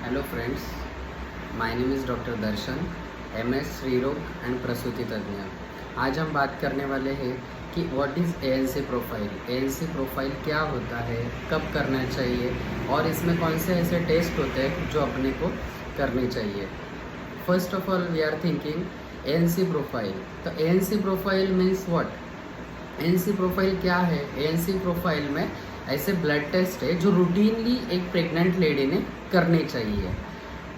Hello friends, my name is doctor Darshan, MS स्त्रीरोग and प्रसूति तज्ञ। आज हम बात करने वाले हैं कि what is ANC profile. ANC profile क्या होता है, कब करना चाहिए और इसमें कौन से ऐसे टेस्ट होते हैं जो अपने को करने चाहिए। First of all we are thinking ANC profile. तो ANC profile means what? ANC profile क्या है? एएनसी प्रोफाइल में ऐसे ब्लड टेस्ट है जो रूटीनली एक प्रेग्नेंट लेडी ने करने चाहिए।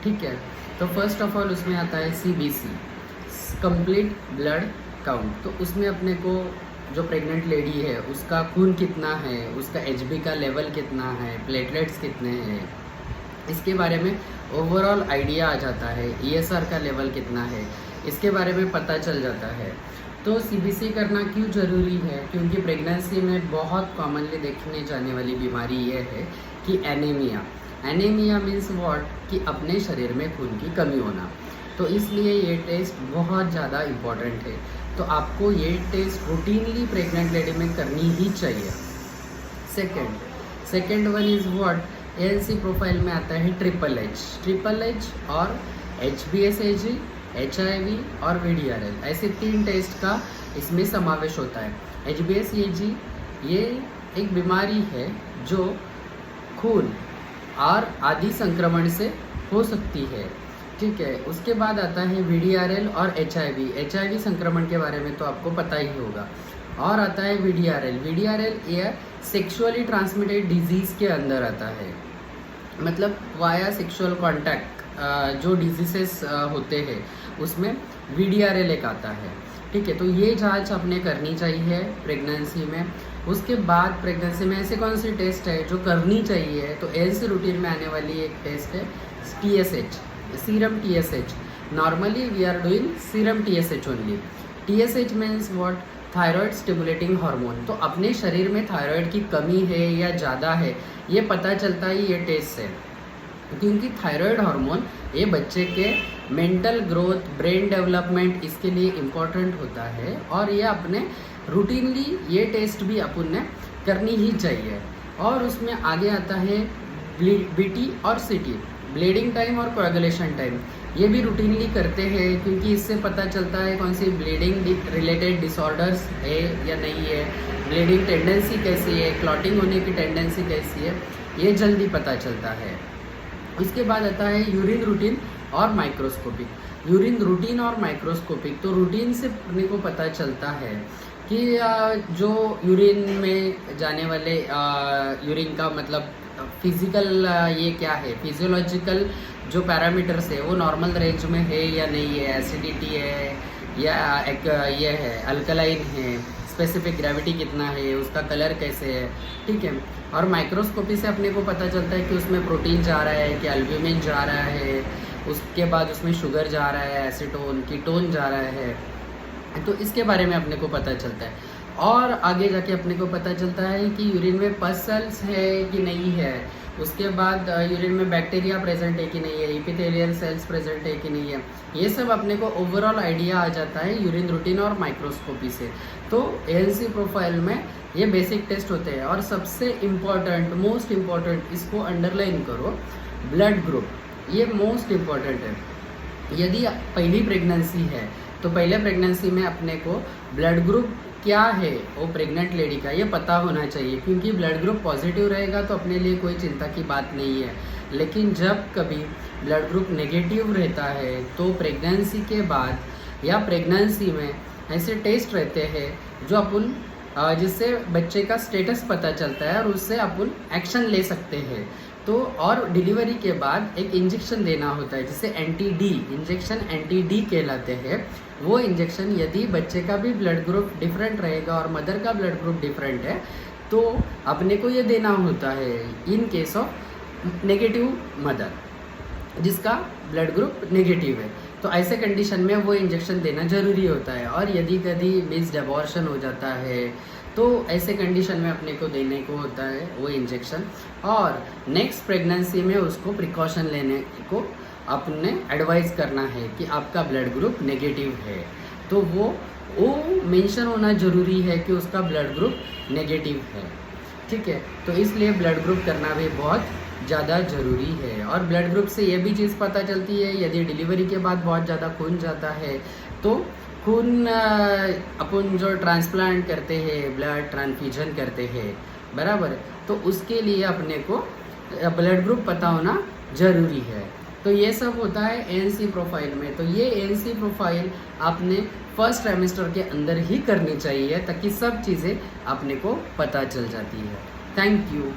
ठीक है, तो फर्स्ट ऑफ ऑल उसमें आता है सीबीसी, कंप्लीट ब्लड काउंट। तो उसमें अपने को जो प्रेग्नेंट लेडी है उसका खून कितना है, उसका एचबी का लेवल कितना है, प्लेटलेट्स कितने हैं, इसके बारे में ओवरऑल आइडिया आ जाता है। ईएसआर का लेवल कितना है, इसके बारे में पता चल जाता है। तो सीबीसी करना क्यों ज़रूरी है? क्योंकि प्रेगनेंसी में बहुत कॉमनली देखने जाने वाली बीमारी ये है कि एनीमिया। Anaemia means what? कि अपने शरीर में खून की कमी होना। तो इसलिए ये टेस्ट बहुत ज़्यादा इम्पॉर्टेंट है। तो आपको ये टेस्ट रूटीनली प्रेग्नेंट लेडी में करनी ही चाहिए। Second one is what? ANC profile में आता है ट्रिपल एच और HbA1c, HIV और VDRL, ऐसे 3 टेस्ट का इसमें समावेश होता है। HbA1c ये एक बीमारी है जो खून और आदि संक्रमण से हो सकती है। ठीक है, उसके बाद आता है VDRL और HIV संक्रमण के बारे में तो आपको पता ही होगा। और आता है VDRL ये सेक्सुअली ट्रांसमिटेड डिजीज़ के अंदर आता है, मतलब वाया सेक्सुअल कॉन्टैक्ट जो डिजीजेस होते हैं उसमें VDRL एक आता है। ठीक है, तो ये जांच अपने करनी चाहिए प्रेगनेंसी में। उसके बाद प्रेगनेंसी में ऐसे कौन सी टेस्ट है जो करनी चाहिए? तो एएनसी रूटीन में आने वाली एक टेस्ट है TSH, serum TSH। Normally we are doing serum TSH only. TSH means what? Thyroid stimulating hormone. तो अपने शरीर में थायराइड की कमी है या ज़्यादा है ये पता चलता ही ये टेस्ट से, क्योंकि थायराइड हार्मोन ये बच्चे के मेंटल ग्रोथ, ब्रेन डेवलपमेंट, इसके लिए इम्पॉर्टेंट होता है। और ये अपने रूटीनली ये टेस्ट भी अपन ने करनी ही चाहिए। और उसमें आगे आता है BT और CT, ब्लीडिंग टाइम और कोएगुलेशन टाइम। ये भी रूटीनली करते हैं क्योंकि इससे पता चलता है कौन सी ब्लीडिंग रिलेटेड डिसऑर्डर्स है या नहीं है, ब्लीडिंग टेंडेंसी कैसी है, क्लॉटिंग होने की टेंडेंसी कैसी है, ये जल्दी पता चलता है। उसके बाद आता है यूरिन रूटीन और माइक्रोस्कोपिक। यूरिन रूटीन और माइक्रोस्कोपिक, तो रूटीन से अपने को पता चलता है कि जो यूरिन में जाने वाले यूरिन का मतलब फिजिकल ये क्या है, फिजियोलॉजिकल जो पैरामीटर्स है वो नॉर्मल रेंज में है या नहीं है, एसिडिटी है या एक ये है अल्कलाइन है, स्पेसिफिक ग्रेविटी कितना है, उसका कलर कैसे है। ठीक है, और माइक्रोस्कोपी से अपने को पता चलता है कि उसमें प्रोटीन जा रहा है कि एल्ब्यूमिन जा रहा है, उसके बाद उसमें शुगर जा रहा है, एसीटोन, कीटोन जा रहा है। तो इसके बारे में अपने को पता चलता है। और आगे जाके अपने को पता चलता है कि यूरिन में पस सेल्स है कि नहीं है, उसके बाद यूरिन में बैक्टीरिया प्रेजेंट है कि नहीं है, एपिथेलियल सेल्स प्रेजेंट है कि नहीं है। ये सब अपने को ओवरऑल आइडिया आ जाता है यूरिन रूटीन और माइक्रोस्कोपी से। तो एएनसी प्रोफाइल में ये बेसिक टेस्ट होते हैं। और सबसे इम्पॉर्टेंट, मोस्ट इम्पॉर्टेंट, इसको अंडरलाइन करो, ब्लड ग्रुप, ये मोस्ट इम्पॉर्टेंट है। यदि पहली प्रेगनेंसी है तो पहले प्रेगनेंसी में अपने को ब्लड ग्रुप क्या है वो प्रेग्नेंट लेडी का ये पता होना चाहिए, क्योंकि ब्लड ग्रुप पॉजिटिव रहेगा तो अपने लिए कोई चिंता की बात नहीं है। लेकिन जब कभी ब्लड ग्रुप नेगेटिव रहता है तो प्रेगनेंसी के बाद या प्रेगनेंसी में ऐसे टेस्ट रहते हैं जो अपन जिससे बच्चे का स्टेटस पता चलता है और उससे अपन एक्शन ले सकते हैं। तो और डिलीवरी के बाद एक इंजेक्शन देना होता है जिसे एंटी-डी इंजेक्शन, एंटी-डी कहलाते हैं। वो इंजेक्शन यदि बच्चे का भी ब्लड ग्रुप डिफरेंट रहेगा और मदर का ब्लड ग्रुप डिफरेंट है तो अपने को ये देना होता है in case of negative mother जिसका ब्लड ग्रुप नेगेटिव है। तो ऐसे कंडीशन में वो इंजेक्शन देना ज़रूरी होता है। और यदि कभी मिस्ड अबॉर्शन हो जाता है तो ऐसे कंडीशन में अपने को देने को होता है वो इंजेक्शन। और नेक्स्ट प्रेगनेंसी में उसको प्रिकॉशन लेने को अपने एडवाइस करना है कि आपका ब्लड ग्रुप नेगेटिव है, तो वो मेंशन होना ज़रूरी है कि उसका ब्लड ग्रुप नेगेटिव है। ठीक है, तो इसलिए ब्लड ग्रुप करना भी बहुत ज़्यादा ज़रूरी है। और ब्लड ग्रुप से ये भी चीज़ पता चलती है, यदि डिलीवरी के बाद बहुत ज़्यादा खून जाता है तो खून अपन जो ट्रांसप्लांट करते हैं, ब्लड ट्रांसफ्यूजन करते हैं, बराबर, तो उसके लिए अपने को ब्लड ग्रुप पता होना ज़रूरी है। तो ये सब होता है एएनसी प्रोफाइल में। तो ये एएनसी प्रोफाइल आपने फर्स्ट ट्राइमेस्टर के अंदर ही करनी चाहिए ताकि सब चीज़ें अपने को पता चल जाती है। Thank you.